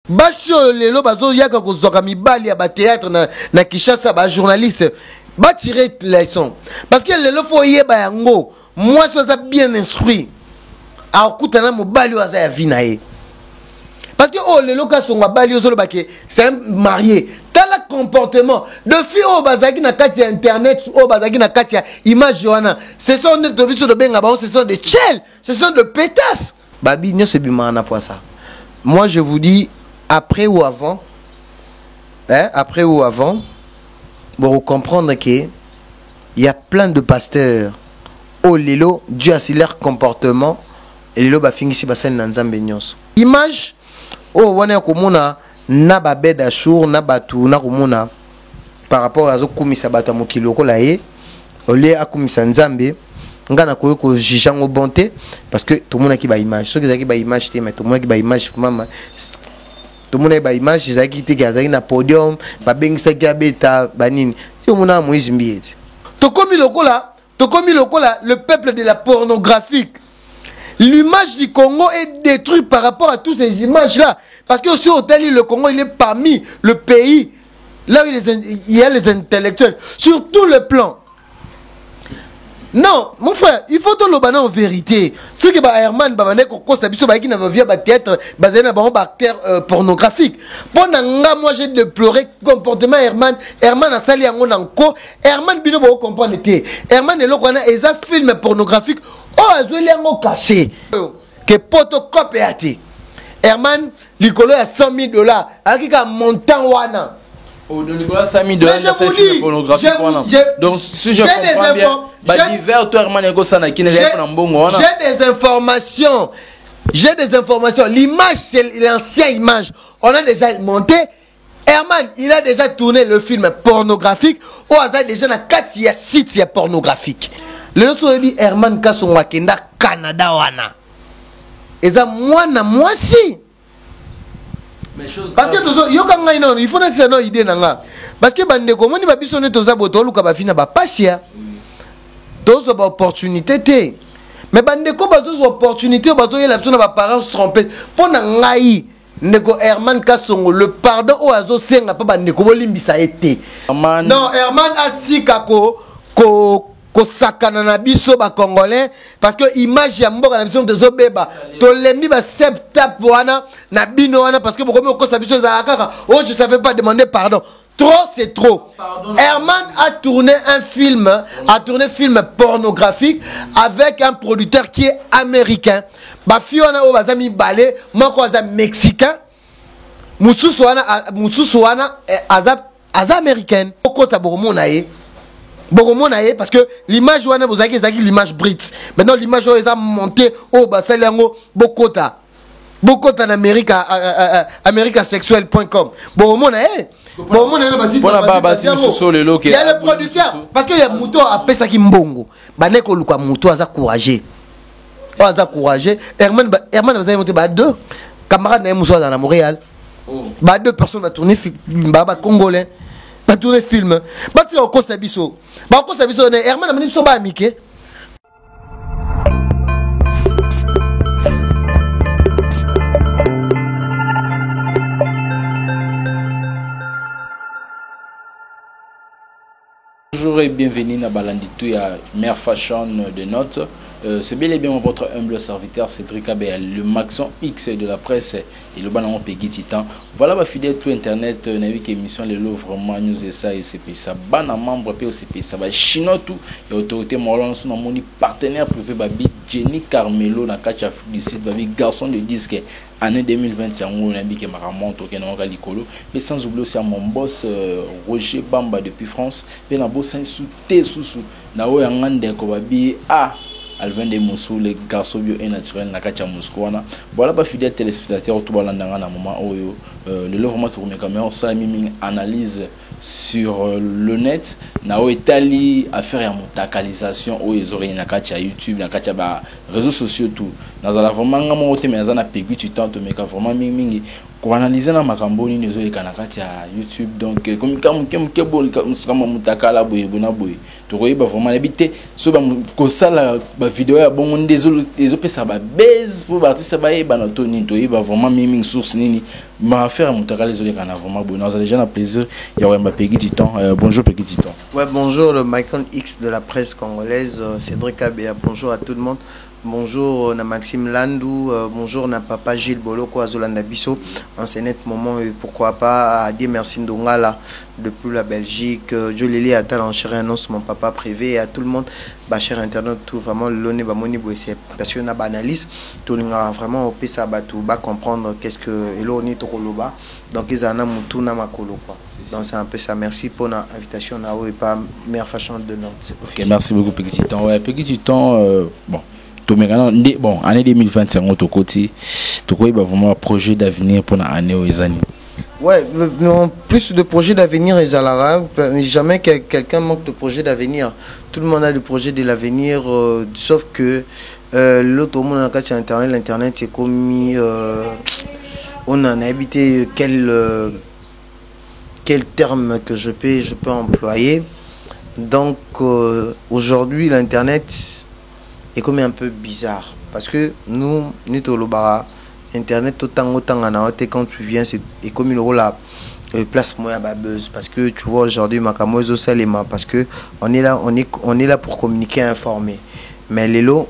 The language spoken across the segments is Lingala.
Basio lelo bazo yaka kozoka mibali ya ba théâtre na Kinshasa ba journaliste ba tirer leçon parce que lelo fo yeba yango moi ça bien instruit a okutana mobali waza ya vinae parce que oh lelo ka songa bali ozolo bake c'est un marié tel comportement de filles au bazaki na kati ya internet au bazaki na kati ya image wana ce sont de biso de benga ba ce sont des chels ce sont de pétasses babi nyo se bimana pour ça. Moi je vous dis après ou avant, après ou avant, pour comprendre qu'il y a plein de pasteurs. Oh lelo, Dieu a si leur comportement, et lelo ba fingisi ba sen nanzambe nyonso. Image, oh wana komona na ba beda shour na batu na komona par rapport à zo kumisa bata mokilo ko la ye, ole akumisa nzambe. Ngana koyo ko jijango bonté parce que tout le monde qui ba image. Ceux qui ba image mais tout le monde qui ba image maman. Tout le monde a une image, ils ont quitté un podium, ils ont beta banine. Yo mona Moïse Mbieti. To komi lokola, le peuple de la pornographie. L'image du Congo est détruite par rapport à toutes ces images là parce que sur hôtel le Congo il est parmi le pays là où il y a les intellectuels sur tout le plan. Non, mon frère, il faut tout le bana en vérité. Ce que Herman Babane Koko Sabiso Baki n'a via théâtre basé dans un acteur pornographique. Pendant moi j'ai déploré le comportement Herman a sali en encore. Herman Bino Bo comprendre que Herman est là qu'on a des films pornographiques. Oh, azoli en caché. Que photocopie a été. Herman, l'icolo a $100,000. Avec un montant wana. Oh, de Nicolas $100,000 dans ces films pornographiques. Donc, si je comprends bien, j'ai des informations. L'image, c'est l'ancienne image. On a déjà monté. Herman, il a déjà tourné le film pornographique. Au hasard, déjà, dans 4 sites pornographiques. Le nom dit Herman Kasson Wakenda, Canada, wana. Et ça, moi si. Parce que il faut une idée parce que bande comment ni babiso ne toza boto luka ba fina ba pasia tozo ba opportunité té mais bande ko bazo opportunité bazo yela biso na ba parents trompés pona ngai ndeko Herman Kasongo le pardon o azo senga pa bande ko bolimbisa été non Herman atsika ko sakana na biso ba congolais parce que image ya mboka na biso de beba to lembi ba septap wana na bino wana parce que bokomi ko sa biso za kaka oh je savais pas demander pardon trop c'est trop. Herman a tourné un film pornographique avec un producteur qui est américain ba fiona o bazami balé moko aza mexicain mutsusu wana aza américaine okota boromona ye parce que l'image wana bozaki ezaki l'image brite maintenant l'image wana eza monté au basalango bokota na americasexuel.com boromona il y a le producteur parce que il y a muto apesa ki mbongo baneko luka muto aza courageux Herman va monter ba deux camarades na muso dans Montréal ba deux personnes va tourner ba congolais ba tourner film ba ti ko sabiso Herman a so ba amike. Bonjour et bienvenue dans Balanditou, à Mère Fashion de Notes. C'est bel et bien votre humble serviteur Cédric Abel, le maxon X de la presse et le banan Peggy Titan. Voilà ma fidèle tout internet, navique émission les lots vraiment news et ça et c'est ça. Ban membre POCP, ça va chinois tout. Et autorité morale, son mon partenaire privé Babi Jenny Carmelo, na catch Afrique du Sud, Babi garçon de disque. Année 2021, on a dit que ma remonte au Canada Licolo, mais sans oublier aussi à mon boss Roger Bamba depuis France, et na boss sous na o yangande ko babi Alvin de Moussou, les garçons bio et naturels na kacha Mouskouana. Voilà pas fidèle téléspectateur tout balandanga na moment oyo le lot vraiment tourné comme ça miming analyse sur le net na o Italie affaire ya motakalisation o ezori na kacha YouTube na kacha ba réseaux sociaux tout. Na za vraiment ngamo te mais za na pegu tu tente mais vraiment miming Pour analyser na makambo ni nezo ekanakati ya YouTube donc comme kebol kama mutakala boye bona boye to koyeba vraiment habité so ba ko sala ba vidéo ya bon des pesa ba base pour artiste ba yeba na to ni to yeba vraiment miming source nini ma faire mutakala les ekana vraiment bon nous a déjà un plaisir ya Wemba Peggy Titan bonjour Peggy Titan. Ouais, bonjour le Michael X de la presse congolaise, Cédric Abea, bonjour à tout le monde. Bonjour na Maxime Landou, bonjour na Papa Gilles Boloko Azolanda Bisso, en ce net moment, pourquoi pas à dire merci Ndongala depuis la Belgique, Jolili Atal en chéri annonce mon papa privé et à tout le monde, bah cher internet tout vraiment l'onné bah moni c'est parce qu'on a banalise, tout le monde vraiment au pisa bah tout bah comprendre qu'est-ce que eloni tokoloba, donc ils en ont mutu na makolo quoi. Donc c'est un peu ça, merci pour l'invitation na et pas meilleure façon de Nantes. Ok, merci beaucoup Peggy Titan. Ouais, Peggy Titan bon bon, année 2025, on te côté, tu vois, vraiment un projet d'avenir pour l'année aux années. Ouais, en plus de projets d'avenir, jamais quelqu'un manque de projet d'avenir. Tout le monde a des projets de l'avenir, sauf que l'autre monde a sur Internet, l'Internet est commis, on en a habité quel terme que je peux employer. Donc aujourd'hui, l'Internet est comme un peu bizarre parce que nous Nitolobara internet autant quand tu viens c'est comme une rôle à place moi à buzz parce que tu vois aujourd'hui makamozo salema parce que on est là pour communiquer informer mais les lots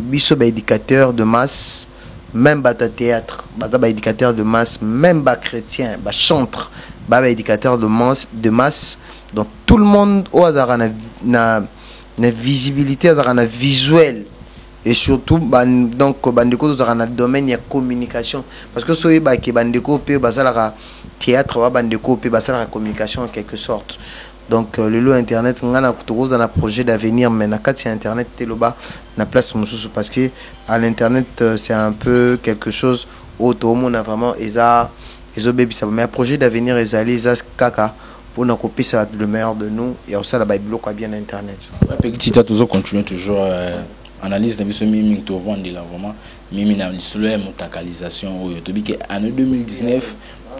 biso ba éducateur de masse même bata théâtre bata éducateur de masse même bas chrétien bas chantre bas éducateur de masse donc tout le monde au hasard na visibilité dans la visuel et surtout donc bandeko dans le domaine de communication parce que soyez ba ke bandeko pe basala théâtre bandeko pe basala communication en quelque sorte donc le lot internet ngana kutokoza dans un projet d'avenir mais na kati internet teloba na place mususu parce que à l'internet c'est un peu quelque chose auto monde vraiment ezo baby ça mais un projet d'avenir ezali za kaka pour nous copier ça le meilleur de nous et aussi la Bible quoi bien internet. Petit Tita toujours continue toujours analyse de mission mimi to vendre là vraiment mimi na lisolo mutakalisation oyo to bi que année 2019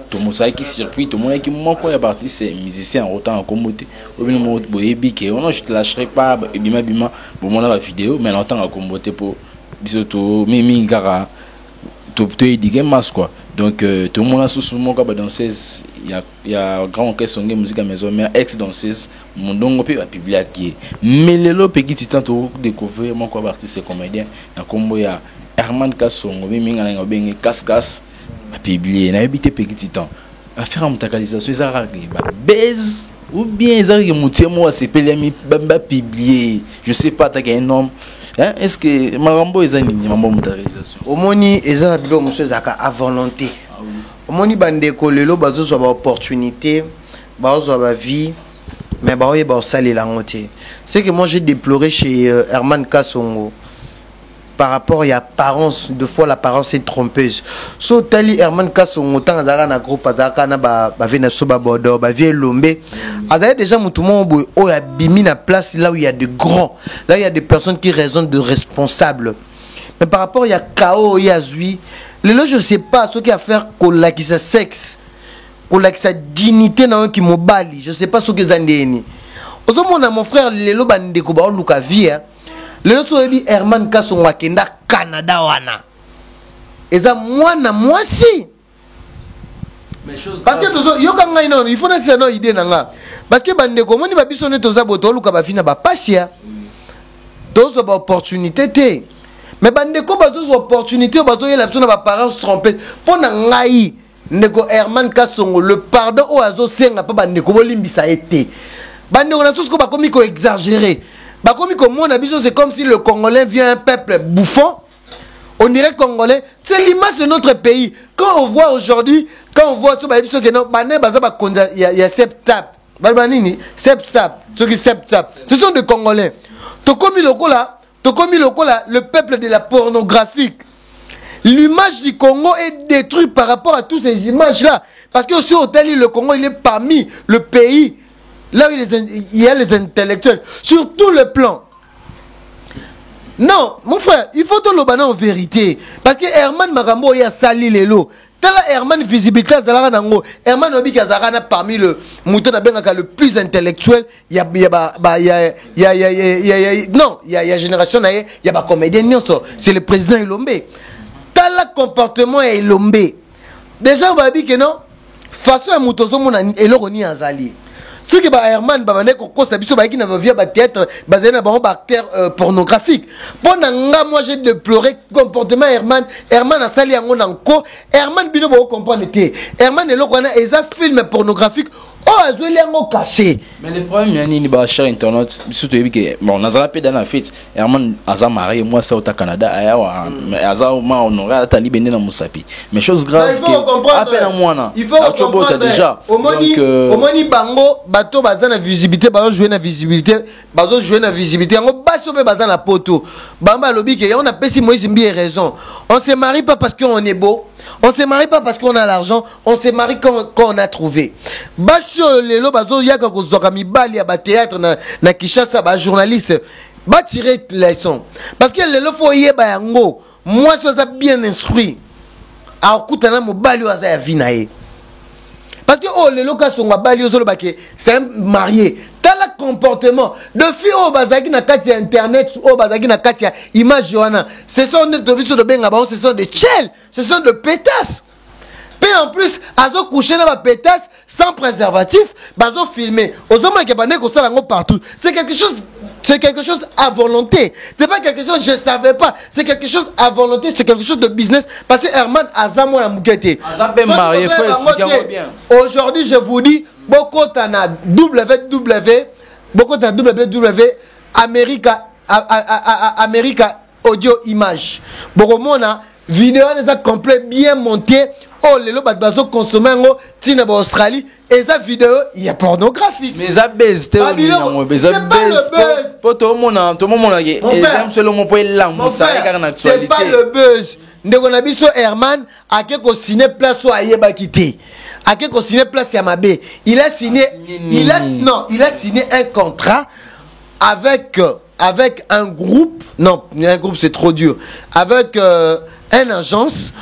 to mosai qui circuit to mona qui moko ya artiste musicien en autant en commoté au bien mo boyebi que on je te lâcherai pas bima bon mona la vidéo mais en temps à commoté pour biso to mimi gara to édiquer masse quoi. Donc tout le monde a sous mon cas danseuse il y a grand orchestre de musique à maison mais ex danseuse mon don peut publier qui mais le lo Peggy Titan to découvrir mon quoi artiste comédien na combo ya Herman Kasongo minga nga bengi Kaskas publier na habité Peggy Titan à faire une mutakalisation ça ba base ou bien ça que mutie moi c'est pelemi bamba publier je sais pas t'as un nom. Hein? Est-ce que Marambo est une mutakalisation? Omoni eza bilo monsieur zaka à volonté. Omoni bandeko lelo bazo so ba opportunité, bazo ba vie, mais ba oye ba sali la ngoté. C'est que moi j'ai déploré chez Herman Kasongo par rapport à l'apparence, de fois l'apparence est trompeuse. So tali Herman Kasongo tant azara na groupe azaka na ba vena soba bodo ba vie lombe. Azaya déjà mutumo boy o ya bimi na place là où il y a de grands, là il y a des personnes qui raisonnent de responsables. Mais par rapport il y a Kao il y a Zui, le je sais pas ce qui a faire qu'on qui sa sexe, qu'on sa dignité na qui mobali, je sais pas ce que zandeni. Ozo mon frère lelo bandeko ba luka vie. Le soyebi Herman Kasongo akenda Canada wana. Eza mwana mwasi. Parce que tozo yoka ngai non, il faut na c'est non idée nanga. Parce que bandeko moni ba biso ne toza boto luka ba fina ba pasia. Tozo ba opportunité te. Mais bandeko ba tozo opportunité ba to yela biso na ba parents trompés. Pona ngai ndeko Herman Kasongo le pardon o azo senga pa bandeko bolimbisa été. Bandeko na tous ko ba komi ko exagérer. Bah comme c'est comme si le Congolais vient un peuple bouffon. On dirait Congolais. C'est l'image de notre pays. Quand on voit aujourd'hui, quand on voit tout, il y a septap. Ce sont des Congolais. Tokomi Lokola, le peuple de la pornographie. L'image du Congo est détruite par rapport à toutes ces images-là. Parce que aussi, le Congo, il est parmi le pays. Là où il y a les intellectuels, sur tout le plan. Non, mon frère, il faut tout le en vérité. Parce que Herman Marambo, il y a sali les lots. tala Herman visibilité azalaka nango Herman obi azalaka parmi le mouton na bengaka le plus intellectuel il y a génération na il y a ba comédien nyonso c'est le président Ilombe tala comportement ya Ilombe déjà on va dire que non façon ya mouton zo mona eloko ni azali ce que Herman babane ko sabiso ba ki na via ba théâtre basé na ba acteur pornographique pona nga moi j'ai déploré comportement Herman a sali yango nanko Herman bino ba comprendre te Herman eloko na eza film pornographique oh azoli yango caché mais le problème yani ni ba cher internet surtout que bon nazala pe dans la fête Herman aza marié moi ça au Canada ayawa aza ma honoré atali bende na musapi mais chose grave que appelle moi na il faut comprendre déjà omoni bango bato baza na visibilité bazo jouer na visibilité yango baso pe baza na poto bamba lobi que on a pesi Moïse Mbi raison on se marie pas parce qu'on est beau. On se marie pas parce qu'on a l'argent, on se marie quand on a trouvé. Basio lelo bazo yaka ko zoka mibali ya ba théâtre na Kinshasa ba journaliste ba tirer leçon parce que lelo fo yeba yango moi ça bien instruit. A okutana mobali waza ya vinae. Parce que oh lelo ka songa bali ozolo bake c'est un marié. Tel comportement de filles au bazaki na kati ya internet au bazaki na kati ya image joana ce sont des tobiso de benga ba ce sont des tchel ce sont de pétasses puis en plus azo coucher na ba pétasses sans préservatif bazo filmer ozoma ke bande ko sala ngo partout c'est quelque chose à volonté c'est pas quelque chose je savais pas c'est quelque chose à volonté c'est quelque chose de business parce que Herman azamo la mukete azabe marié faut expliquer bien aujourd'hui je vous dis beaucoup tana America audio image beaucoup mona vidéo les a complet bien monté oh les lots bazo consommer ngo tina ba Australie et ça vidéo il y a pornographique mais ça baise te c'est pas le buzz pour tout le monde et j'aime selon mon point langue ça c'est pas le buzz ndeko na biso Herman akeko ciné place o ayeba kité akeko ciné place ya mabe il a signé un contrat avec un groupe un groupe c'est trop dur avec une agence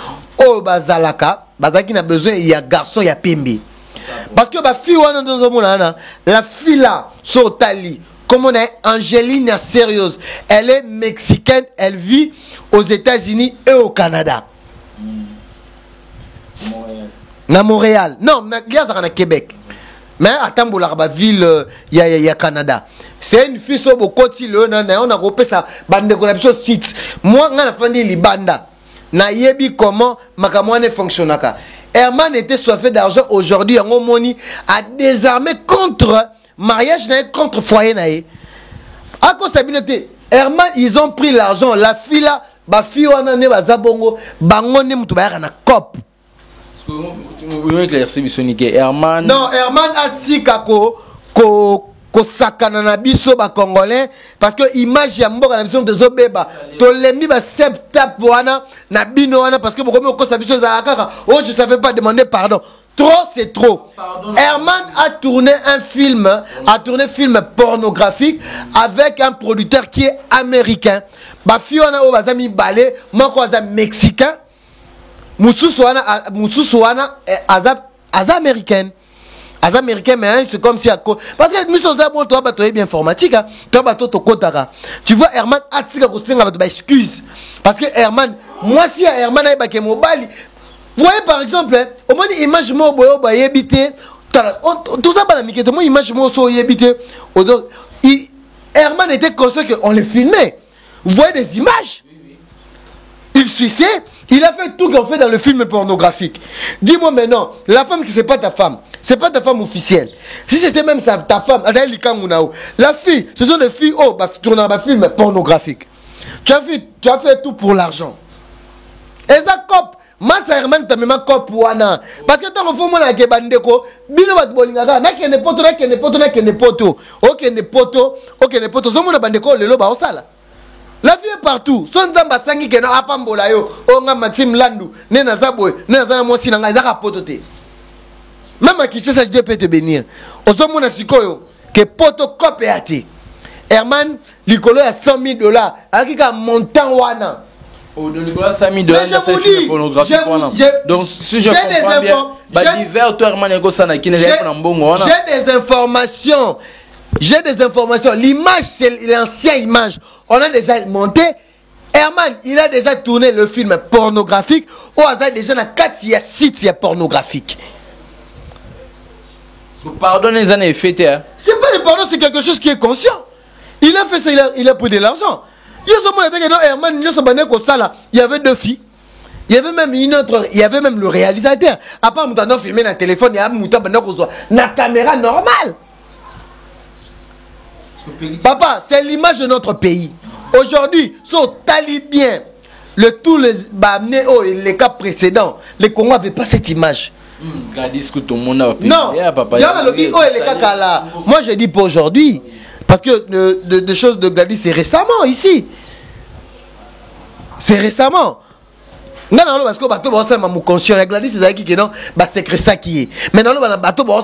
au bazalaka bazaki na besoin il y a garçon il y a pembe parce que ba fille wana dans monana la fille là sotali comme on est Angeline sérieuse elle est mexicaine elle vit aux États-Unis et au Canada na Montréal non na Québec mais à Tamboula ba ville il y a Canada c'est une fille so bokoti le on a repé ça bande ko na biso site moi ngana fandi libanda na yebi comment makamwane fonctionnaka Herman était soifé d'argent aujourd'hui en moni a désarmé contre mariage na contre foyer na à cause stabilité Herman ils ont pris l'argent la fille là ba fille wana ne bazabongo bango ne mutu ba na cop Herman non Herman atsika ko sakana na biso ba congolais parce que image ya mboka na biso de beba to lembi ba septap wana na bino wana parce que beaucoup ko sa biso za kaka oh je savais pas demander pardon trop c'est trop Herman a tourné film pornographique avec un producteur qui est américain ba fi wana o bazami balé moko aza mexicain mutsusu wana aza américaine as américain mais c'est comme si à quoi parce que nous sommes bon toi bateau bien informatique toi bateau to kotaka tu vois Herman atika ko senga bateau ba excuse parce que Herman moi si Herman ay ba ke mobali vous voyez par exemple au moins image mo boyo ba yebité tout ça ba la miketo mo image mo so yebité Herman était conscient que on les filmait vous voyez des images il suicide il a fait tout qu'on fait dans le film pornographique dis-moi maintenant la femme qui c'est pas ta femme officielle si c'était même ça ta femme la fille ce sont des filles tournant un film pornographique tu as fait tout pour l'argent et ça cop Massa Herman ta même cop wana parce que tant faut mona ke bandeko bino bat bolingaka na ke ne poto zo mona bandeko lelo ba osala la fille est partout son nzamba sangi ke na apambola yo onga Maxime Landu ne na zaboy ne na zana mosi na ngai zaka poto te même à Kinshasa Dieu peut te bénir ozo mona sikoyo ke poto cop ate Herman likolo ya $100,000 akika montant wana Sami de donc si je comprends bien, divers toi j'ai des informations. L'image, c'est l'ancienne image. On a déjà monté. Herman, il a déjà tourné le film pornographique. Au hasard, déjà, dans 4 sites pornographiques. Pardon, les années fêtées. Hein? C'est pas le pardon, c'est quelque chose qui est conscient. Il a fait ça, il a pris de l'argent. Il y avait 2 filles. Il y avait même une autre, il y avait même le réalisateur. À part Moutano filmer dans le téléphone, il y a Moutano la caméra normale. Papa, c'est l'image de notre pays. Aujourd'hui, si on talibien, tous les cas précédents, les Congolais n'avaient pas cette image. Non, moi je dis pas aujourd'hui, parce que des choses de Gladys, c'est récemment ici. C'est récemment. Non, parce que bateau va mon conscient. La Gladys, c'est qui non, bah c'est ça qui est. Mais non, le bateau va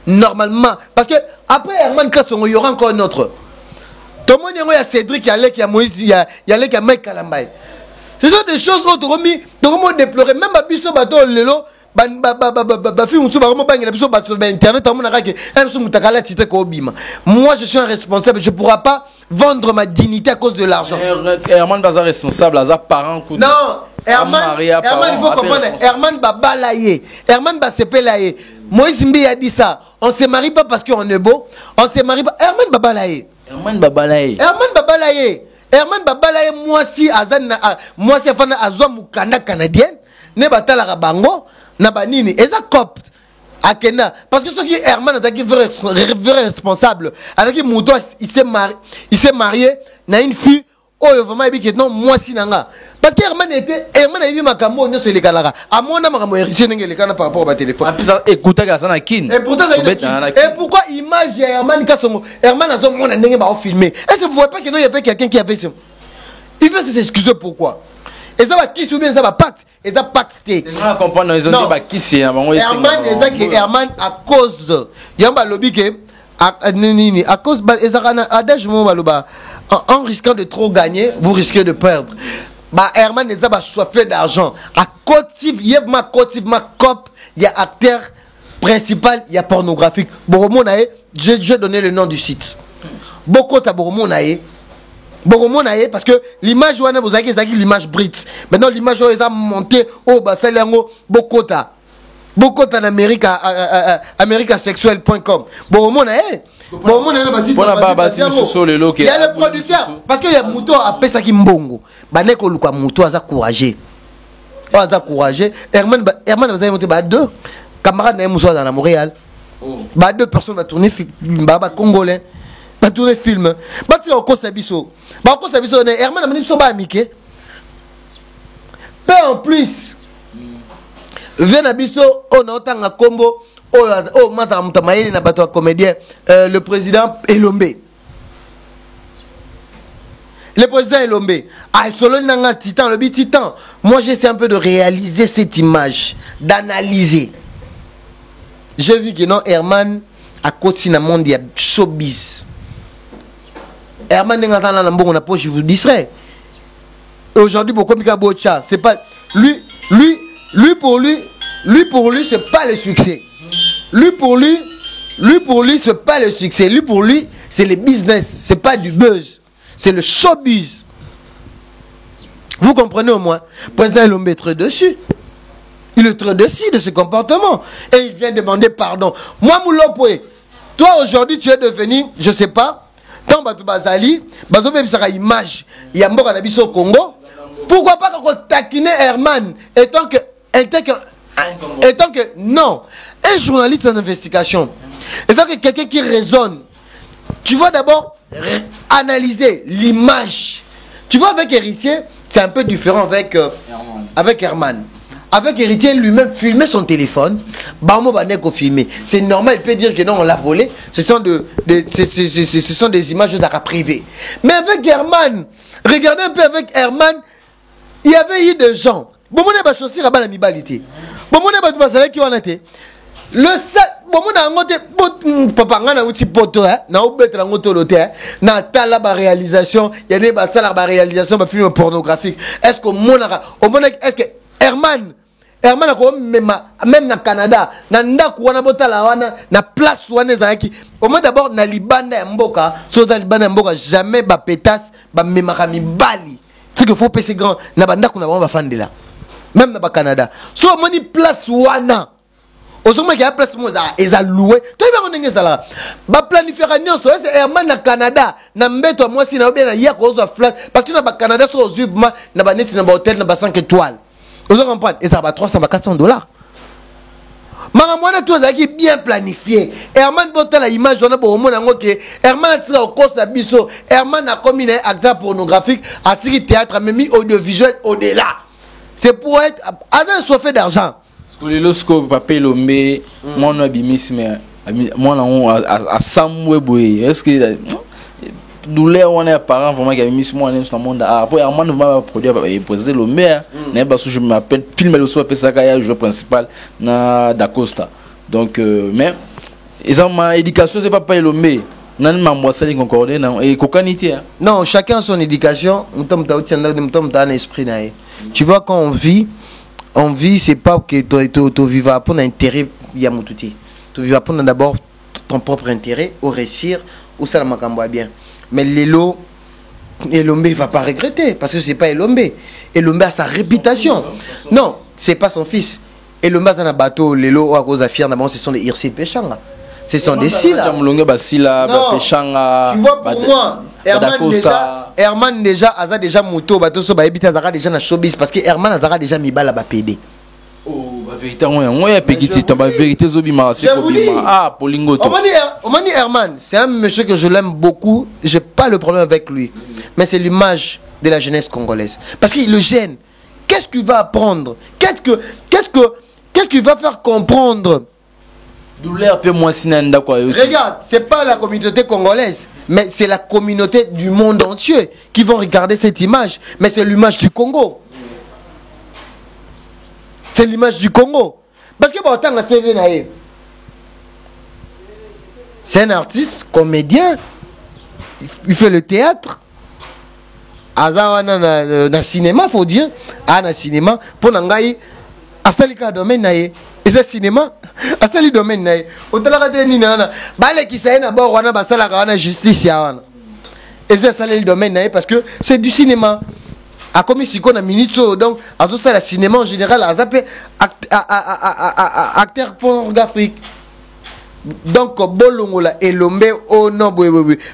normalement, parce que après Herman Kassongo, il y aura encore un autre. Tout le monde il y a Cédric, il y a Alec, il y a Moïse, il y a Mike Kalambay. Ce sont des choses où tout le monde déplorer. Même Babiso bateau lelo. Moi je suis un responsable, je ne pourrai pas vendre ma dignité à cause de l'argent. Herman Baza responsable, Baza parent. Non, Herman, il faut comprendre. Herman Babalaye, Herman Basepelaye. Moïse Mbi a dit ça. On ne se marie pas parce qu'on est beau. On se marie pas. Herman Babalaye. Herman Babalaye. Herman Babalaye. Herman Babalaye, moi si Afana Azwa Mukanda canadienne, ne batala bango. Nabanini, et ça copte à Kenya. Parce que ce qui est Herman, c'est qui est vrai responsable. Avec qui Mouto, il s'est marié, n'a une fille, oh, vraiment, il dit non, moi si nanga. Parce que Herman a vu ma camo, on est sur les galara. À mon âme, on a hérité les canards par rapport au téléphone. Écoutez, ça kin. Et pourquoi image Herman Kassongo, Herman a son monde à filmer. Est-ce que vous voyez pas qu'il y avait quelqu'un qui avait ça? Il veut s'excuser pourquoi? Et ça va qui se souvient, ça va pacte. Et ça pacte. On comprend, ils ont dit qui c'est. Herman, à cause. Il y a un lobby qui à cause. En risquant de trop gagner, vous risquez de perdre. Herman, ils ont soifé d'argent. À côté, il y a ma cop, il y a acteur principal, il y a pornographique. Boromonae, j'ai donné le nom du site. Beaucoup de Boromonae. Parce que l'image vous avez l'image brite. Maintenant l'image est montée au Basalango Bokota en Amérique americasexuel.com. Il y a le producteur parce que il y a Mouto à Pesaki Mbongo. Baneko Luka Mouto a couragé. Herman vous avez monté 2 camarades dans Montréal. 2 personnes vont tourner congolais. Pas tous les films. Tu es au Kosabiso. Herman a mis son amike. Peu en plus. Vient à Bisso, on entend un combo. Comédien. Le président Elombe. Le président Elombe. Solo Nanga Titan, le Titan. Moi, j'essaie un peu de réaliser cette image, d'analyser. J'ai vu que non, Herman, à côté de monde, il y a showbiz. Herman je vous dirais. Aujourd'hui, pour Bocha, c'est pas lui pour lui, c'est pas le succès. Lui pour lui, c'est pas le succès. Lui pour lui, c'est le business, c'est pas du buzz, c'est le showbiz. Vous comprenez au moins? Le président Elombe est très dessus. Il est très dessus de ce comportement et il vient demander pardon. Moi, Moulopoué, toi aujourd'hui, tu es devenu, je sais pas. Tant Batou Bazali, Batou même sera image. Il y a mort à Nabiso au Congo. Pourquoi pas qu'on taquine Herman étant que non, un journaliste en investigation, étant que quelqu'un qui raisonne, tu vas d'abord analyser l'image. Tu vois avec Héritier, c'est un peu différent avec Herman. Avec Héritier lui-même, filmer son téléphone, Barmo Baneko filmer. C'est normal, il peut dire que non, on l'a volé. Ce sont des images d'arrêt privé. Mais avec Herman, regardez un peu avec Herman, il y avait eu des gens. Bon, on est pas chaussé là-bas la mibalité. Bon, on est pas qui en a été. Le bomona ngote papa ngana uti poto na obetra ngoto lote na tala ba réalisation il y a des ba sala ba réalisation ba film pornographique est-ce que est-ce que Herman ako même na Canada na ndaku wana botala wana na place wana ezaki au moins d'abord na libanda ya mboka so za libanda ya mboka jamais ba pétasse ba memaka mibali truc il faut passer grand na bandaku na ba fandela même na ba Canada so moni place wana ozoma ki ya place mo eza loué to iba ndenge ezala ba planifier nyonso c'est Herman na Canada na mbeto moi si na obia na ya ko zo flat parce que na ba Canada so ozuma na ba neti na ba hôtel na ba 5 étoiles. Vous comprenez? Et ça va 300 à 400 $. Maman, tout ça qui est bien planifié. Herman Botta la image, on a beau monde en que Herman a tiré au cours sa biseau. Herman a commis un acteur pornographique, a tiré théâtre, a mis audiovisuel au-delà. C'est pour être à un soif d'argent. Lorsque papa Lombe, mon abimisme, moi à Samweboy, est-ce que douleur on est parents vraiment qui a mis moi dans le monde après Armand va produire poser le maire n'est pas je m'appelle film le soir ça qu'il y a le jeu principal na d'Acosta donc mais ils ont ma éducation c'est pas le maire nan ma moi ça les concorder non et cocanité non chacun son éducation un esprit tu vois quand on vit c'est pas que tu vivras pour l'intérêt yamutouti tu vivras pour d'abord ton propre intérêt au réussir ou ça la makambo bien. Mais Lelo, Elombe ne va pas regretter parce que ce n'est pas Elombe. Elombe a sa réputation. Non, ce n'est pas son fils. Elombe a un bateau, Lelo, à cause de fier, ce sont les Irsi Péchanga. Ce sont des Sila. Non, tu vois, pour moi, Herman déjà a déjà moto, bateau, so, baébite, a déjà na showbiz parce que Herman a déjà mis balle à PD. Vérité, vérité, Omani Herman, c'est un monsieur que je l'aime beaucoup. J'ai pas le problème avec lui, mais c'est l'image de la jeunesse congolaise. Parce qu'il le gêne. Qu'est-ce qu'il va apprendre? Qu'est-ce qu'il va faire comprendre? Regarde, c'est pas la communauté congolaise, mais c'est la communauté du monde entier qui vont regarder cette image. Mais c'est l'image du Congo. C'est l'image du Congo. Parce que c'est un artiste, comédien. Il fait le théâtre. Dans cinéma, faut dire. Dans le cinéma. Pour n'engager. À ce domaine, et c'est cinéma. À ce domaine, au-delà de Nina, balé qui s'est d'abord, on a passé la justice. Et c'est ça le domaine, parce que c'est du cinéma. A comme si on a minute donc à tout ça le cinéma en général a zappé acteur pornographique donc bolongola Elombe oh non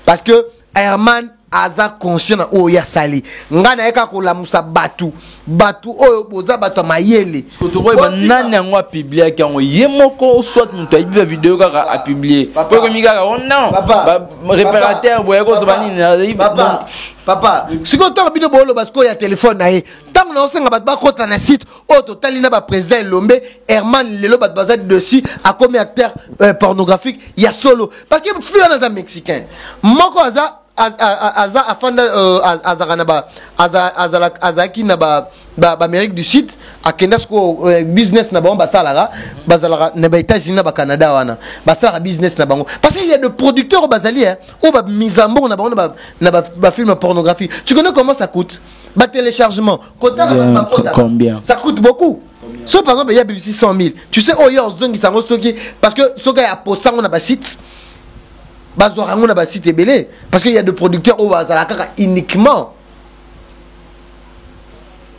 parce que Herman aza conscient o ya sali ngana eka ko la musa batu oyo boza batu mayele to boy banana ngwa publier ka ngo yemoko soit muto ibi vidéo ka a publier pour que mika on non réparateur boy ko sobani papa si ko to bino bolo parce que ya téléphone na ye tant na osenga batu ba kota na site o to talina ba présent Lombe Herman lelo batu baza dessus a comme acteur pornographique ya solo parce que fio na za mexicain moko aza afanda azaki na ba Amérique du Sud akenda sko business na bango basalara bazalaka na ba États-Unis na ba Canada wana basala business na bango parce qu'il y a de producteurs bazali ou ba mise en bango na bango na ba film pornographie. Tu connais comment ça coûte? Ba téléchargement combien? Ça coûte beaucoup. So par exemple il y a BBC 100 000. Tu sais oh yo zongi sango soki parce que soka ya posta on a ba site parce qu'il y a des producteurs au Bazalaka uniquement.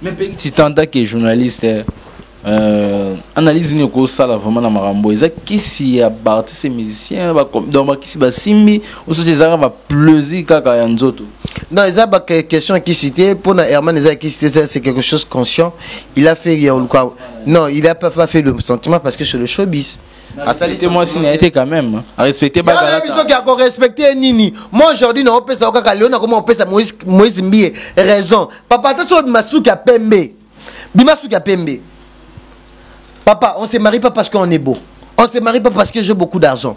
Mais petit tant que journaliste, analyse une cause ça vraiment dans Marambo. Est-ce qui s'y a battu ces musiciens donc qui s'y bat simbi ou ce des arabes plaisir kaka yanzoto. Non, ils ont une question qui citait pour Herman qui citait c'est quelque chose conscient. Il a fait non, il a pas fait le sentiment parce que c'est le showbiz. Moi si n'a été quand même à respecter Bagalata. Il y a qui a respecté Nini. Moi aujourd'hui on peut ça comment on peut ça Moïse Mbie raison. Papa toi Masuki a pembe. Bimasuki a pembe. Papa, on se marie pas parce qu'on est beau. On se marie pas parce que j'ai beaucoup d'argent.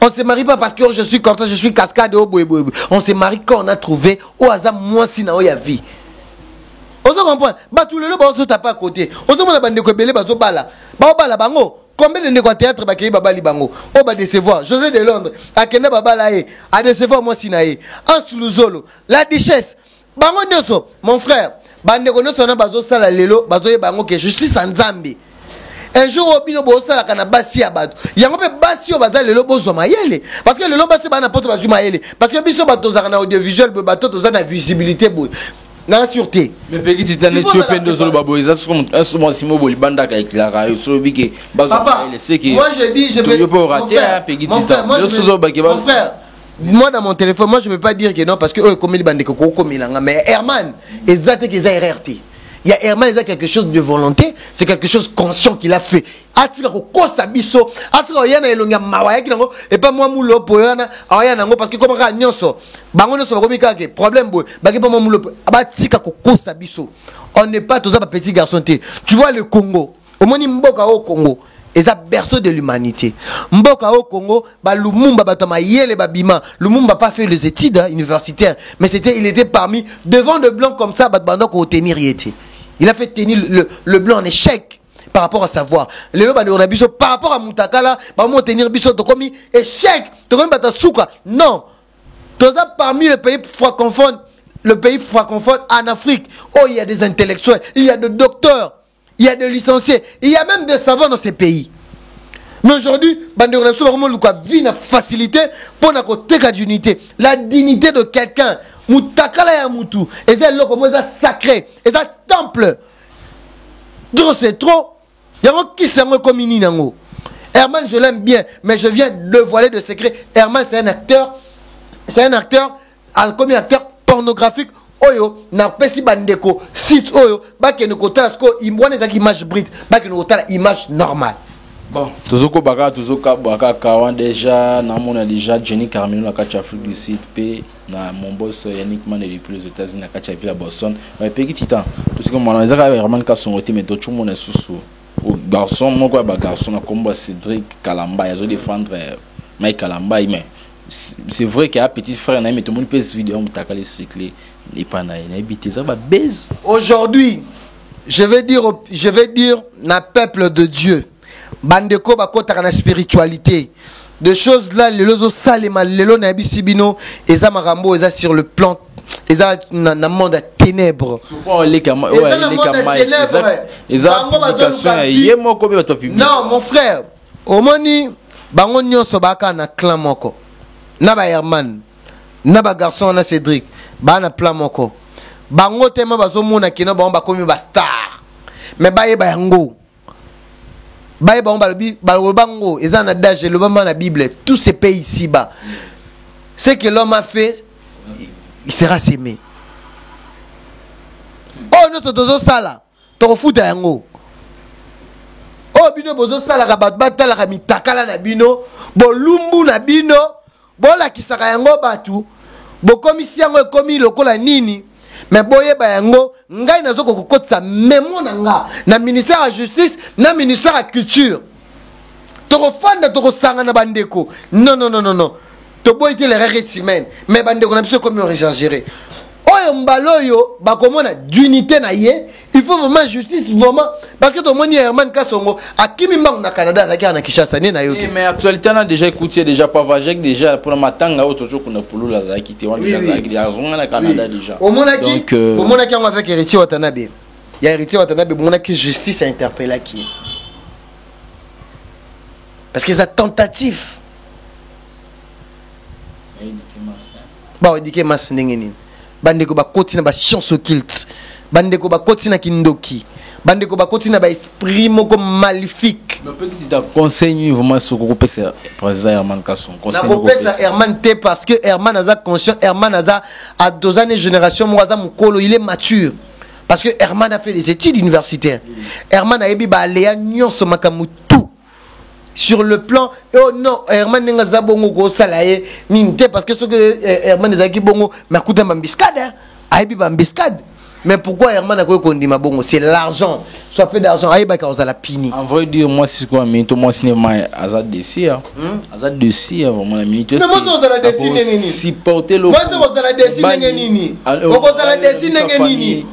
On se marie pas parce que je suis comme ça, je suis cascade au boy. On se marie quand on a trouvé au hasard moi si na oya vie. On se comprend. Ba tout le monde on se tape à côté. On se mona bande ko belé bazo bala. Ba bala bango. combien de ndeko théâtre bakei baba libango o ba décevoir José de Londres akenda baba laé a décevoir moi sinaé en Luzolo la Duchesse bango nyoso mon frère bandeko nyoso na bazo sala lelo bazo ye bango que je suis sans Nzambe. Un jour obino bo sala kana basi ya bato yango pe basi o baza lelo bozwa mayele parce que lelo basi bana poto bazwa mayele parce que biso bato za na audiovisuel be bato to za na visibilité boy na sûreté mais petit titane tu peux de solo babo ça comme un souvent simo boli banda ka éclaira so biki bazwa mayele c'est que moi je dis je vais pas rater petit titane yo sozo baki ba. Mon frère, moi dans mon téléphone moi je peux pas dire que non parce que eux comme les bandeko ko komilanga mais Herman exact que ça RRT. Il y a Herman, il a quelque chose de volonté, c'est quelque chose conscient qu'il a fait. Et pas moi moulo poyana, parce que comme nyonso, bango nyonso bakomi kaka problème boy, baki pas moi moulo, abatika ko kosa biso. On n'est pas tous ça petit garçon té. Tu vois le Congo, au moins mboka au Congo. Et ça berceau de l'humanité. Mboka au Congo, ba Lumumba batama yele babima. Lumumba pas fait les études universitaires, mais il était parmi devant de blancs comme ça, batbando ko tenir yété. Il a fait tenir le blanc en échec par rapport à savoir. Les loba on a biso par rapport à Mutakala, ba mo tenir biso to komi échec, to komi bata souka. Non. Tout ça parmi les pays francophones, en Afrique, oh il y a des intellectuels, il y a des docteurs. Il y a des licenciés, il y a même des savants dans ces pays. Mais aujourd'hui, on a vraiment une facilité pour la d'unité, la dignité de quelqu'un. Mutakala ya mutu, et c'est là comme ça sacré, et ça temple. Donc c'est trop. Il y a un qui s'est communé nango. Herman, je l'aime bien, mais je viens de voiler de secret. Herman, c'est un acteur, comme un acteur pornographique. Oyo na pesi bandeko site oyo ba ke noko tala sko imwana za image brute ba ke noko tala image normale. Bon, tozoko baka kawan déjà na mona déjà Jenny Carmelo na kacha Afrique du Sud pe na mon boss Yannick Man et plus aux États-Unis na kacha Villa Boston. Mais petit titan, tout ce que moi na vraiment ka son roté mais d'autres monde sous o garçon mon quoi ba garçon na combat Cédric Kalamba ya zo défendre Mike Kalamba mais c'est vrai qu'il y a un petit frère mais tout le monde peut se vidéo mutakale cycler. Aujourd'hui, je vais dire na peuple de Dieu, bandeko bakota na spiritualité. De choses là, les lozo salema, les lo na bisibino, eza marambo, eza sur le plan, eza na monde à ténèbres. Non, mon frère, au moni, bango nyonso baka na clan moko. Na ba Herman, na ba garçon na Cédric. Bana plan moko bango tema bazomona kino ba komi ba star mais baye ba yango baye ba bango eza na daje le bamba na Bible tous ces pays ici bas ce que l'homme a fait il sera sémé. Oh notre tozo sala to futa yango oh bino bozo sala ka batala ka mitakala na bino bolumbu na bino bola kisaka yango batu bokomisi yango ekomi lokola nini mais boyeba yango ngai nazoko kokotisa memo na nga na ministère ya justice na ministère ya culture tokofanda tokosanga na bandeko non toboyite les règles humaines mais bandeko na biso ekomi exagéré oyo mbaloyo bakomona d'unité na ye il faut vraiment justice vraiment parce que tout le monde Herman Kasongo akimi mbang na Canada azaki na Kinshasa ni na yo mais actualité on a déjà écouté déjà pas vajek déjà pour matanga autre jour qu'on a pour la zaki te wanda zaki ya zonga na Canada déjà au monde qui on avec héritier Watanabe il y a héritier Watanabe mon qui justice a interpellé qui parce que ça tentative bon dit que mas ndengeni bandeko bakoti na ba science occulte bandeko bakoti na kindoki bandeko bakoti na ba esprit moko maléfique mais petit ta conseil vraiment sur ko pesa président Herman Kasson conseil ko pesa Herman te parce que Herman aza conscient Herman aza à 2 années génération mo aza mukolo il est mature parce que Herman a fait des études universitaires Herman a yebi ba léa nyonso makamu tout sur le plan oh non Herman nenga za bongo ko salaye minte parce que ce que Herman ezaki bongo makuta mbiscade aibi mbiscade Mais pourquoi Herman a kondima bongo? C'est l'argent. Soit fait d'argent. Aïe bah quand la pini. En vrai dire moi c'est quoi mais toi moi cinéma Azad Dessia. Azad Dessia vraiment la minute. Mais moi c'est la dessine nini. Supporter le. Moi c'est la dessine nini. Pourquoi la dessine nini?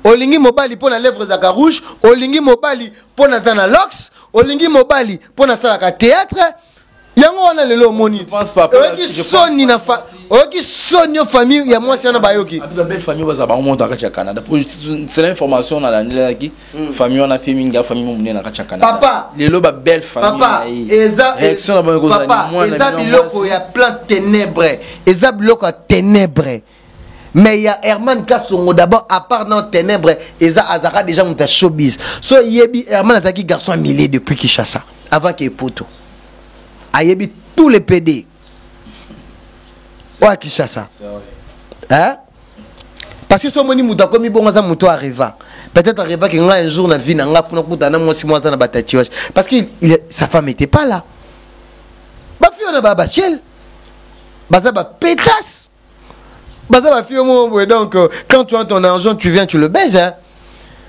Olingi mobali pour la lèvre zaka rouge, olingi mobali pour na zana lox, olingi mobali pour na sala ka théâtre. Yango wana lelo moni. Je pense pas. Oki soni famille ya moi c'est na bayoki. La belle famille baza ba monta ka Canada. C'est l'information na la nilaki famille on a fait minga famille mon na ka Canada. Papa, lelo ba belle famille. Papa, eza réaction na ba ko za moi na biloko ya plein ténèbres. Eza biloko ténèbres. Mais il y a Herman Kassongo d'abord à part dans ténèbres eza azara déjà mon showbiz. So yebi Herman ataki garçon à milliers depuis Kinshasa avant qu'il poto. Ayebi tous les PD. Ouais, Kinshasa. Hein? Parce que ce moni mouta comme bon za mouto arriva. Peut-être arriva qu'il un jour na vie na nga funa kutana moi 6 mois na batati. Parce que sa femme était pas là. Ba fille on a ba bachel. Baza ba pétasse. Baza ba fille mo donc quand tu as ton argent tu viens tu le baises hein.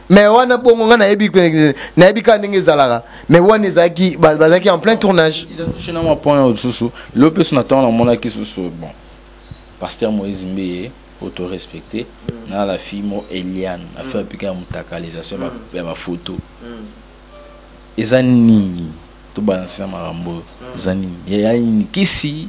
Mais wana bongo nga na yebi ka ndenge zalara. Mais wana ezaki bazaki en plein tournage. Ils ont touché na moi point au sous. Le person attend na mona ki sous bon. Pasteur Moïse Mbeye auto respecté na la fille mo Eliane a fait appliquer mon takalisation ma photo. Ezani to balancer na marambo. Ezani ya ni kisi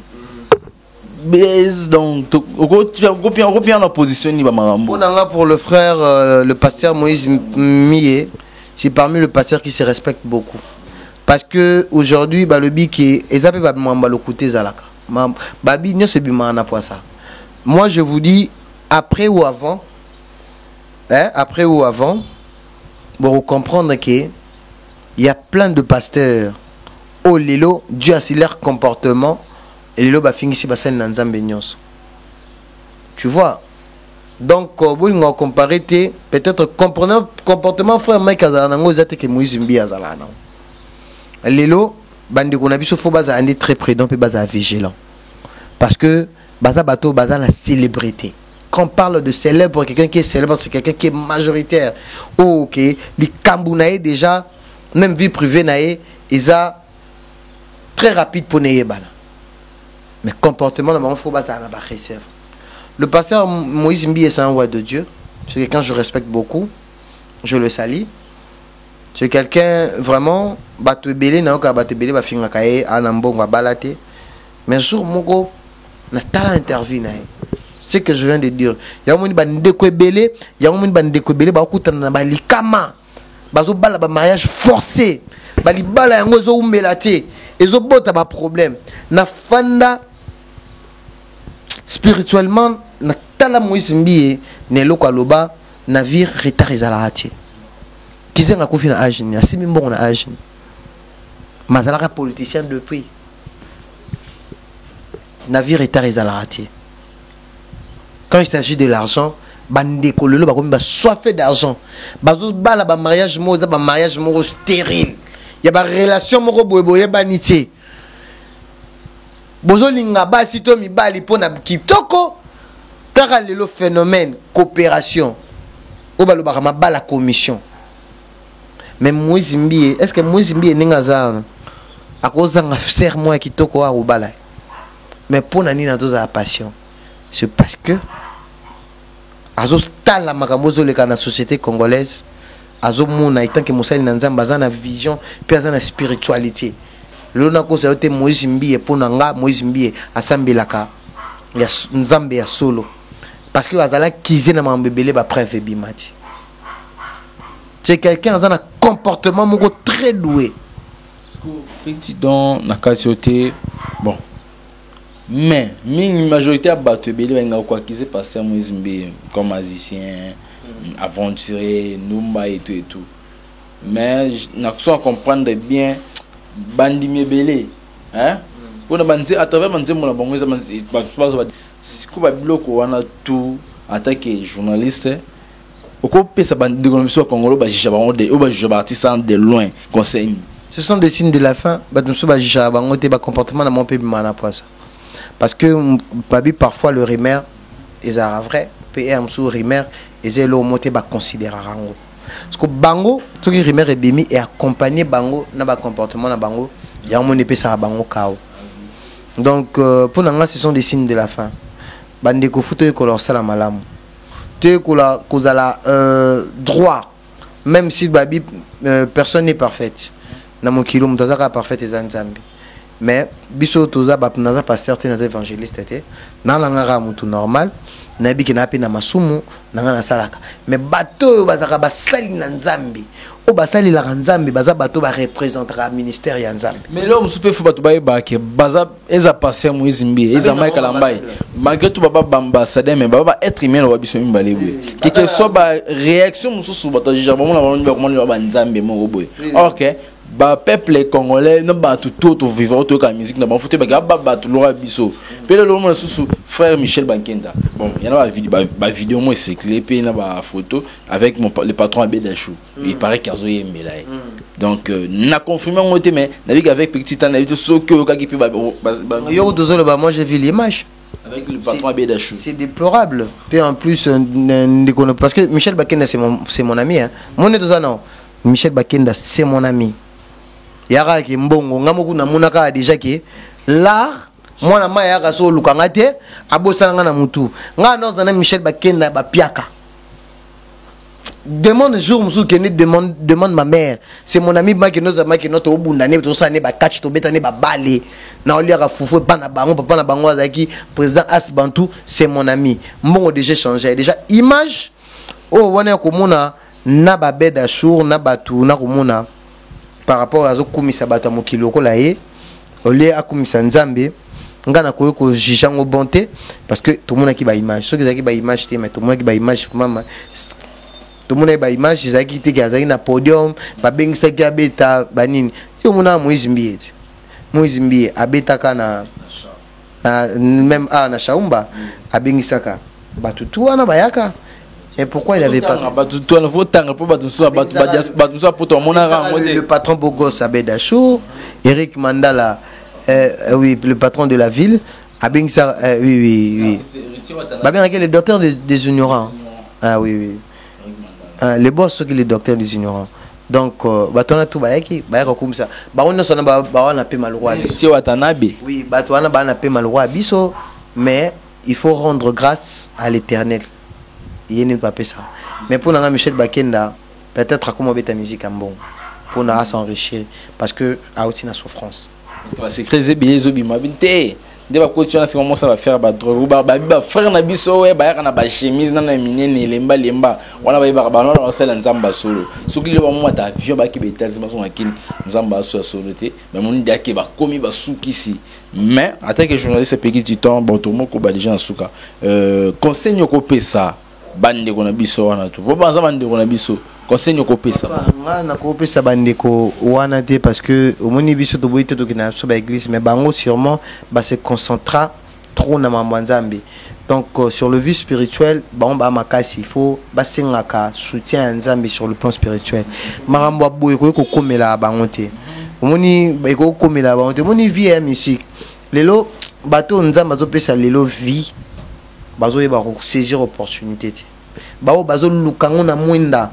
base donc on a positionné pour le frère le pasteur Moïse Mie, c'est parmi le pasteur qui se respecte beaucoup parce que aujourd'hui le biki ezapé ba mamba le côté zalaka babi nyo se bimana pour ça. Moi je vous dis après ou avant pour comprendre que il y a plein de pasteurs au lelo dû à leur comportement. Et là, tu vois. Donc, vous comparer peut-être comportement frère Mike Azanango zate que Moïse Mbi Azalana. Lelo, bande qu'on a vu faut baza andi très prudent et baza vigilant. Parce que baza bateau baza la célébrité. Quand on parle de célèbre, quelqu'un qui est célèbre, c'est quelqu'un qui est majoritaire. Ok, les Kambounaï déjà, même vie privée naïe, ils ont très rapide pour naïe bana. Mais comportement, il faut pas ça réserve. Le pasteur Moïse Mbi est un roi de Dieu. C'est quelqu'un que je respecte beaucoup. Je le salue. C'est quelqu'un vraiment bateau belé na ka bateau belé ba finga kae anambonga balate. Mais jour moko na tala interview na. C'est que je viens de dire. Ya moni bande ko belé, ya moni bande ko belé ba kutana na balikama. Bazo bala ba mariage forcé. Bali bala yango zo umbelate. Ezo bota ba problème. Na fanda spirituellement na tala Moïse Mbi ne loko aloba navire retard ezalati. Kizenga kofi na âge ni asimi mbongo na âge. Mazalaka politicien depuis. Navire retard ezalati. Quand il s'agit de l'argent, bande kololo ba komi ba soif d'argent. Bazo bala ba mariage mo za ba mariage mo stérile. Il y a ba relation mo boyeboye banité. Bozolinga ba sito mibali pona kitoko kaka lelo phénomène coopération obalobaka mabala commission. Mais Moïse Mbi est-ce que Moïse Mbi ninga za akozanga serre moi kitoko a obala. Mais pona nina toza passion. C'est parce que azo tala makamozo le kana société congolaise azo mona itan que mosali na nzamba za na vision puis za na spiritualité. Lona ko sa yote Moïse Mbi pona nga Moïse Mbi asambelaka ya nzambe ya solo parce que azala kize na mambebele ba preuve bimati. C'est quelqu'un qui a un comportement très doué. Petit don na kasioté bon. Mais une majorité à battre belé nga quoi qui s'est passé Moïse Mbi comme magicien, aventurier, numba et tout. Mais n'a pas comprendre bien bandi belé hein pour bandi à travers bandi mon bon ça si ko ba bloco wana tout attaquer journaliste au pesa bandi de commission congolais ba jija bango de ba jija artiste de loin conseil. Ce sont des signes de la fin ba nous ba jija bango te ba comportement na mon pays mana pour ça. Parce que parfois le rumeur est vrai PR sous Rimer et c'est le monté ba considérer rango parce que bango tout qui Rimer et bimi et accompagner bango na ba comportement na bango ya mon épée ça bango kao donc pour nous ce sont des signes de la fin bande ko futo ko leur sala malamu te ko la kozala droit même si babi personne n'est parfaite na mon kilo mutazaka parfaite et nzambi mais biso toza ba naza pasteur te naza évangéliste te na langara mutu normal na biki na pe na masumu na ngana salaka mais bato bazaka basali na nzambi o basali la nzambi baza bato ba représentera ministère ya nzambi mais l'homme soupe faut bato ba ke baza eza passer moïse mbi eza Mike Lambai malgré tout baba ambassadeur mais baba être humain wa biso mbale boy que soit ba réaction mususu bato jija bomona ba comment ba nzambe mo boy OK ba peuple congolais non ba tout vivant tout ka musique na ba foto ba ba tout lora biso pele lo mo susu frère Michel Bankenda bon il y en a ba vidéo moi c'est clé pe na ba photo avec le patron Abedachou il paraît qu'azo yembela donc na confirmé mon mais navigue avec petit temps na vite so que ka ki pe ba yo dozolo ba moi j'ai vu l'image avec le patron Abedachou c'est déplorable puis en plus parce que Michel Bankenda c'est mon ami hein mon est non Michel Bankenda c'est mon ami yaka ki mbongo ngamoku na munaka déjà que l'art mwana ma yaka so lukanga te abosana nga na mutu nga non na Michel Bankenda ba piaka demande jour musu kene demande ma mère c'est mon ami ma qui notre obundane to sa ne ba catch to betane ba balé na oliaka fufu pa na bango azaki président Asbantu c'est mon ami mbongo déjà changé déjà image oh wana ko mona na ba beda jour na batu na ko mona par rapport à ce kumisa bato mokilo ko laé olé akumisa nzambe ngana ko ko jijango bonté parce que tout le monde qui ba image ceux qui ba image mais tout le monde qui ba image maman tout le monde ba image zaki te gazaki na podium ba bengisa ki abeta banini yo mona Moïse Mbi abeta kana même na Shaumba abengisa ka batu tu wana bayaka. Et pourquoi il avait pas le patron Bogos Abedachou, Eric Mandala, oui, le patron de la ville, Abengsa, oui. Le docteur des ignorants. Ah oui. Les boss sont les docteurs des ignorants. Donc, on a tout comme ça. On a peu malheureux. Oui, on a peu malheureux. Mais il faut rendre grâce à l'Éternel. Il n'y a pas ça. Mais pour Michel Bankenda, peut-être comment mettre la musique en bon pour nous s'enrichir parce que a aussi une souffrance. C'est très bien les obimabilités. Dès que tu as comment ça va faire battre ba frère na biso ouais ba na ba chemise na minene lemba wana ba ba na sala nzamba solo soki le moment ta avion ba ki betazi ba so akini nzamba solo te mais mon dia ke ba komi ba sukisi mais en tant que journaliste petit du temps bon tout monde ko ba déjà en souka conseil ko pesa bande ko na biso wana to bo banza bande ko na biso conseil ko pesa na ko pesa bande ko wana te parce que au moni biso to boite to kina so ba église mais bango sûrement ba se concentra trop na mambanzambe donc sur le vie spirituel ba makasi il faut ba sengaka soutien nzambe sur le plan spirituel marambo boye ko komela bango te au moni ba ko komela bango te moni vie musique lelo bato nzamba zo pesa lelo vie bazo yeba ko saisir opportunité te bao bazo lukango na mwenda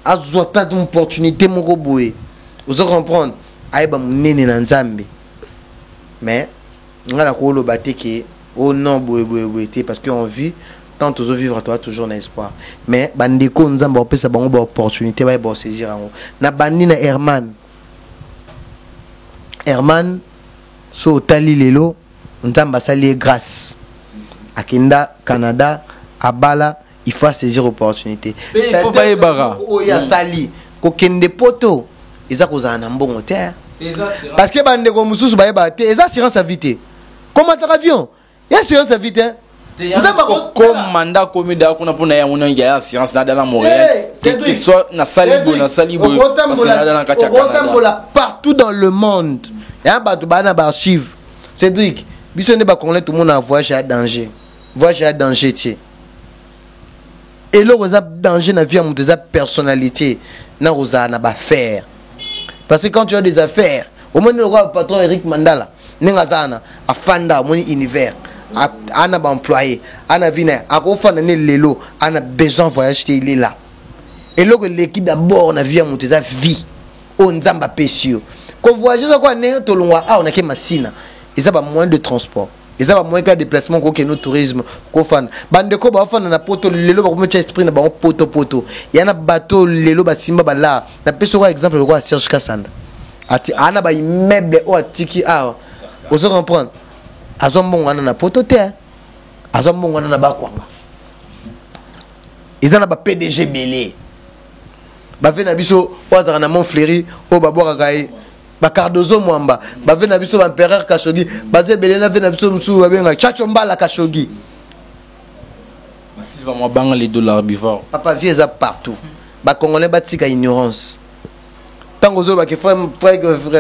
azota d'opportunité moko boye ozo comprendre ayeba munene na nzambe mais ngala ko lo bateke oh non boye te parce que on vit tant ozo vivre toi toujours na espoir mais bandeko nzamba opesa bango ba opportunité ba saisir ango na bandi na Herman so tali lelo nzamba sali grâce akenda Canada abala il faut saisir opportunité il faut pas ébara ya sali ko kende poto eza kozana mbongo te parce que bande ko mususu ba eba te eza assurance à vie comment ta avion ya assurance à vie te comme mandat commis da kuna pona ya mona ya assurance na dans Montréal que soit na salibo parce que na dans kacha Canada partout dans le monde ya ba to bana ba archive Cédric biso ne ba connait tout le monde en voyage à danger tié et là vous avez danger na vie à mon personnalité na rosa na ba faire parce que quand tu as des affaires au moins le patron Eric Mandala nengazana afanda mon univers ana ba employé ana vina akofana ne lelo ana besoin voyage il est là et là l'équipe d'abord na vie monter sa vie on nzamba pesio ko voyager quoi ne to longwa on a ke masina ils ont moins de transport ils ont moins de déplacement que nos tourisme ko fan bande ko ba fana na poto lelo ba ko esprit na ba poto il y a na bateau lelo ba simba ba là na peso quoi exemple quoi Serge Kassanda ati ana ba immeuble o atiki a vous comprendre azombo wana na poto te azombo wana na bakwanga izana ba PDG belé ba ve na biso o ataka na Montfleury o ba boka kai ba Cardozo Mwamba ba ve na biso ba Empereur Khashoggi ba ze belé na ve na biso musu ba benga Chacho Mbala Khashoggi ba Silva Mwabanga les dollars bivores papa vie eza partout ba congolais ba tika ignorance. Tant que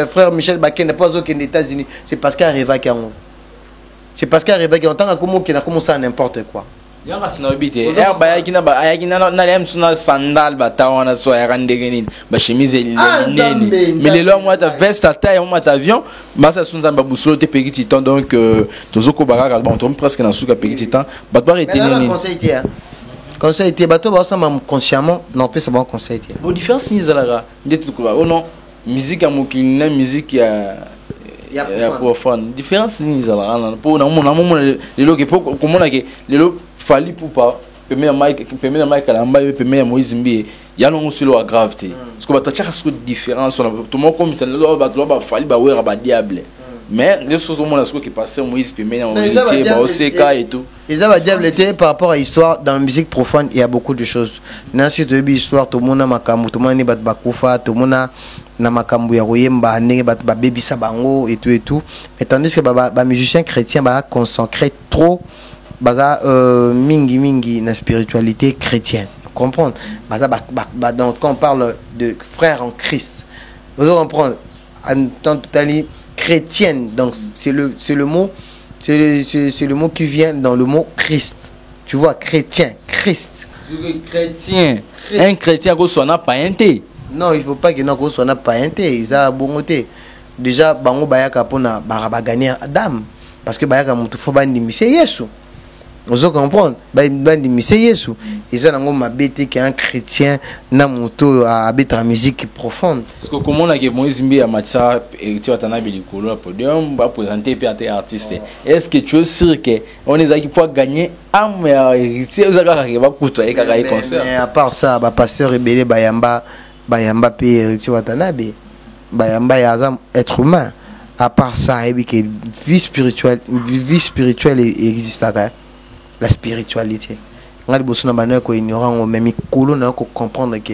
frère Michel Baké n'est pas aux États-Unis, c'est parce qu'il arrive à Kiango. C'est parce qu'il arrive à Kiango. Tant qu'il a commencé à n'importe quoi. Il y a un snobité. Il y a un sandal, bataille, chemise, mais les longs mois de veste à taille, mois d'avion, ça sont un baboussolo de petit temps. Donc, tous aux barrages, presque dans le petit temps. Batouar était né. Conseil était bateau consciemment non plus ça va conseil était bon différence ni zalaga ndeti ko oh non musique à mokina musique ya profane différence ni zalaga pour na moment les lots que pour comment que les lots fali pour pas premier Mike Kalamba et premier Moïse Mbi ya non sur la gravité parce que batacha ce différence tout le monde comme ça ba fali ba wera ba diable mais les choses au monde ce qui passait Moïse premier en vérité ba OCK et tout. Les diable était par rapport à l'histoire dans la musique profane il y a beaucoup de choses. Nansi de histoire tout le monde a makambu tout le monde bat bakufa tout le monde na makambu ya royemba ne bat baby sabango et tout mais tandis que ba musicien chrétien ba consacré trop baza mingi na spiritualité chrétienne comprendre baza donc quand on parle de frères en Christ vous comprendre en tant que chrétienne donc c'est le mot. C'est le mot qui vient dans le mot Christ. Tu vois, chrétien, Christ. Chrétien. Un chrétien qui soit pas inté. Non, il ne faut pas qu'il soit pas inté. Ils ont bon côté. Déjà, bango bayaka pona baraba gagner Adam. Parce que bayaka mutu faut bandi mise Yesu. Vous comprenez? Bandi mise Yesu. Ils ont ma bête qui est un chrétien na mutu à habiter la musique profonde. Parce que comment la Moïse Mbi a matia et tu as tana bilikolo à podium va présenter puis artiste. Est-ce que tu es sûr que on est qui pour gagner âme héritier vous avez va kuto et kaka concert. Mais à part ça, ba pasteur rebelle bayamba pe héritier watanabe. Bayamba yazam être humain. À part ça, et que vie spirituelle existe là. La spiritualité. On a des personnes qui sont ignorants, mais qui comprendre que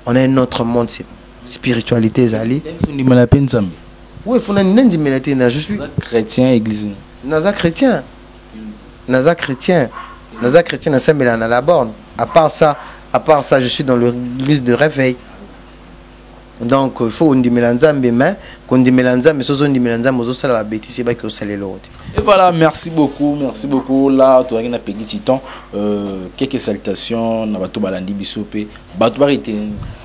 on a un autre monde, c'est spiritualité zali. Oui, il faut je suis chrétien église. Naza chrétien, na la borne. À part ça, je suis dans l'église de réveil. Donc il faut on dit mélanzambe mais qu'on dit mélanzambe so on dit mélanzambe aux sala bêtise c'est pas que ça les l'autre. Et voilà, merci beaucoup là tu as une petit temps quelques salutations na bato balandi bisopé bato barité.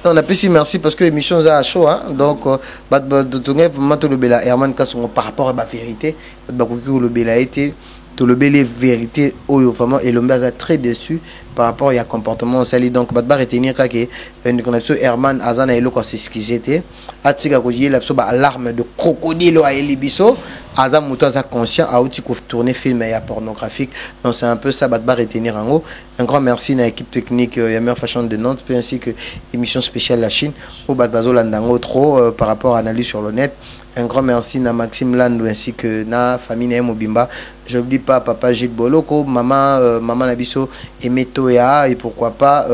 On a petit merci parce que l'émission est à chaud hein donc bato to vraiment to le bela Herman Kasongo par rapport à la vérité bato ko le bela été tout le bel vérité oyo vraiment et l'homme est très déçu par rapport à comportement sali donc batba retenir que une connexion Herman Azana et le quoi c'est ce qu'ils étaient atika ko yé la alarme de crocodile à Elibiso Azam muto za conscient a outil ko tourner film et pornographique donc c'est un peu ça batba retenir en haut un grand merci à l'équipe technique ya meilleure fashion de Nantes ainsi que émission spéciale la Chine au batbazo landango trop par rapport à analyse sur le net. Un grand merci à Maxime Landou ainsi que na famille na Mobimba. J'oublie pas papa Gilles Boloko, maman Nabiso et Metoya et pourquoi pas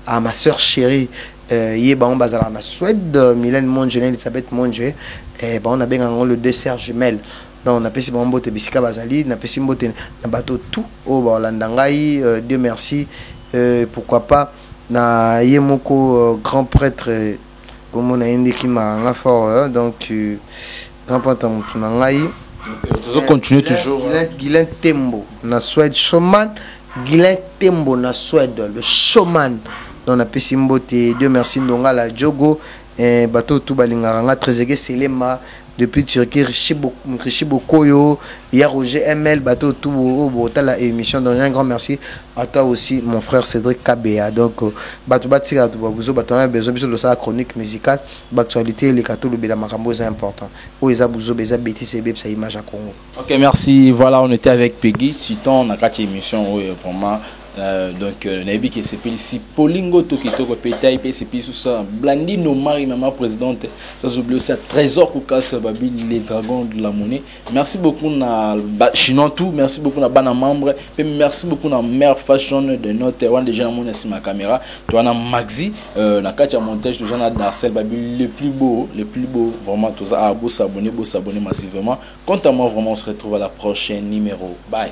à ma soeur chérie Yéban Bazala na Suède, Mylène Monge, Elisabeth Monge et on a bien le dessert jumelle. Donc on a pesi bombote bisika bazali, na pesi mbote na bateau tout au Landangai, Dieu merci. Pourquoi pas na Yemoko grand prêtre comme on a indiqué ma fort donc grand prêtre Nangai. Toujours continuer toujours. Guilain Tembo na Suède showman, Guilain Tembo na Suède le showman. Donc on a pesi mbote Dieu merci ndonga la Jogo bateau tout balinganga trésorier Selema depuis Turquie, Rishi Bokoyo, il y a Roger ML, bateau tout la émission. Donc un grand merci à toi aussi, mon frère Cédric KBA. Donc bateau batira vous avez besoin de sa chronique musicale, l'actualité les cathos le bela makambo c'est important. O eza buzo beza bêtise et beb ça image à Congo. Ok, merci. Voilà, on était avec Peggy Titan, on a 4 émissions vraiment. Donc Nabi qui s'appelle ici Polingo Tokito Pétaï PCP sous ça Blandi no Mari maman présidente ça j'oublie aussi à Trésor Koukas Babi les dragons de la monnaie. Merci beaucoup na chinois tout, merci beaucoup na bana membre et merci beaucoup na mère fashion de notre one déjà mon ici ma caméra toi na Maxi na katia montage toujours na Darcel Babi le plus beau vraiment tout ça à beau s'abonner massivement. Quant à moi vraiment on se retrouve à la prochaine numéro. Bye.